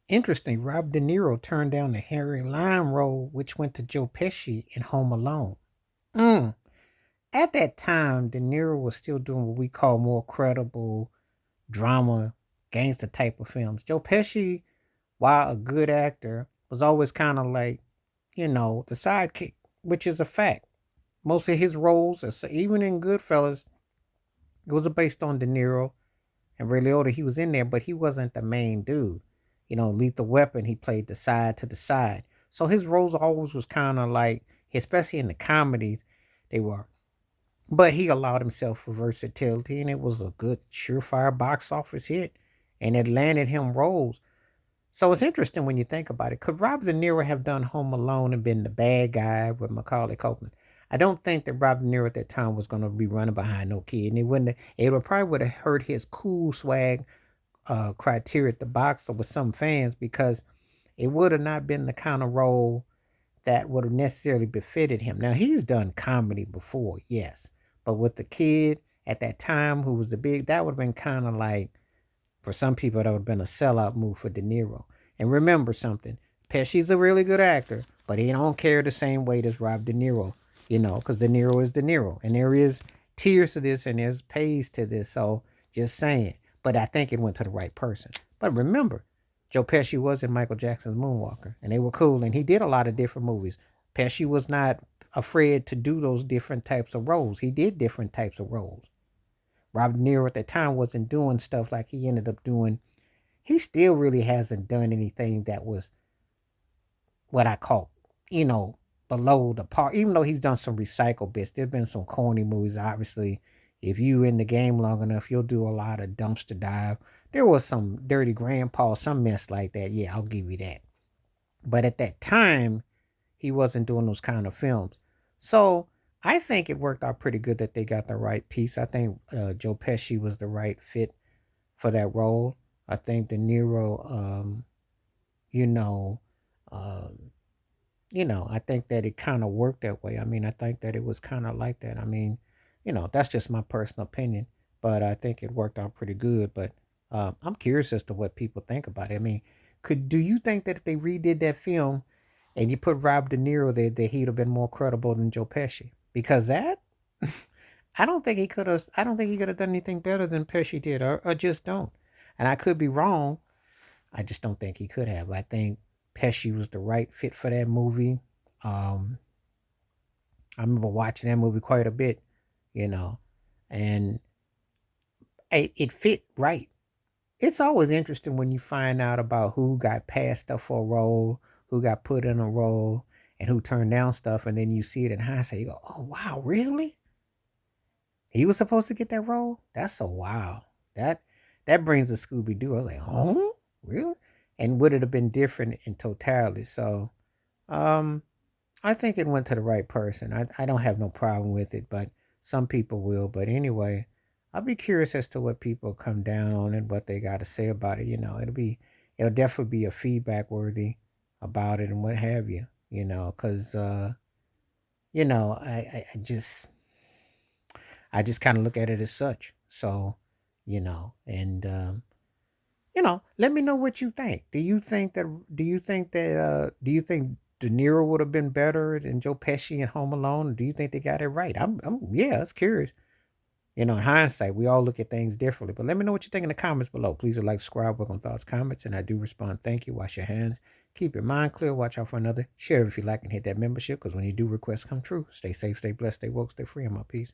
Interesting. Rob De Niro turned down the Harry Lime role, which went to Joe Pesci in Home Alone. Mm. At that time, De Niro was still doing what we call more credible drama, gangster type of films. Joe Pesci, while a good actor, was always kind of like, the sidekick, which is a fact. Most of his roles, even in Goodfellas, it was based on De Niro and Ray Liotta. He was in there, but he wasn't the main dude. Lethal Weapon, he played the side to the side. So his roles always was kind of like, especially in the comedies, they were. But he allowed himself for versatility, and it was a good, surefire box office hit, and it landed him roles. So it's interesting when you think about it. Could Robert De Niro have done Home Alone and been the bad guy with Macaulay Culkin? I don't think that Robert De Niro at that time was going to be running behind no kid, and it wouldn't. It would probably would have hurt his cool swag criteria at the box or with some fans because it would have not been the kind of role that would have necessarily befitted him. Now he's done comedy before, yes, but with the kid at that time who was the big, that would have been kind of like for some people that would have been a sellout move for De Niro. And remember something, Pesci's a really good actor, but he don't carry the same weight as Rob De Niro, because De Niro is De Niro, and there is tears to this and there's pays to this. So just saying, but I think it went to the right person. But remember, Joe Pesci was in Michael Jackson's Moonwalker, and they were cool, and he did a lot of different movies. Pesci was not afraid to do those different types of roles. He did different types of roles. Robert De Niro at the time wasn't doing stuff like he ended up doing. He still really hasn't done anything that was what I call, you know, below the par. Even though he's done some recycle bits, there's been some corny movies. Obviously, if you in the game long enough, you'll do a lot of dumpster dive. There was some dirty grandpa, some mess like that. Yeah, I'll give you that. But at that time, he wasn't doing those kind of films. So I think it worked out pretty good that they got the right piece. I think Joe Pesci was the right fit for that role. I think De Niro, you know, um, I think that it kind of worked that way. I mean, I think that it was kind of like that. I mean, that's just my personal opinion, but I think it worked out pretty good. But I'm curious as to what people think about it. I mean, do you think that if they redid that film and you put Rob De Niro there, that he'd have been more credible than Joe Pesci? Because that, I don't think he could have. I don't think he could have done anything better than Pesci did. Or just don't. And I could be wrong. I just don't think he could have. I think Pesci was the right fit for that movie. Um, I remember watching that movie quite a bit, you know, and it fit right. It's always interesting when you find out about who got passed up for a role, who got put in a role, and who turned down stuff, and then you see it in hindsight. You go, "Oh wow, really? He was supposed to get that role? That's so wow." That that brings a Scooby Doo. I was like, "Oh, really?" And would it have been different in totality? So, um, I think it went to the right person. I don't have no problem with it, but some people will. But anyway, I'll be curious as to what people come down on it, what they got to say about it. It'll definitely be a feedback worthy about it and what have you. Because I just kind of look at it as such. So, and let me know what you think. Do you think De Niro would have been better than Joe Pesci in Home Alone? Or do you think they got it right? Yeah, it's curious. In hindsight, we all look at things differently. But let me know what you think in the comments below. Please like, subscribe, work on thoughts, comments, and I do respond. Thank you. Wash your hands. Keep your mind clear. Watch out for another. Share it if you like and hit that membership because when you do requests come true. Stay safe, stay blessed, stay woke, stay free. I'm out. Peace.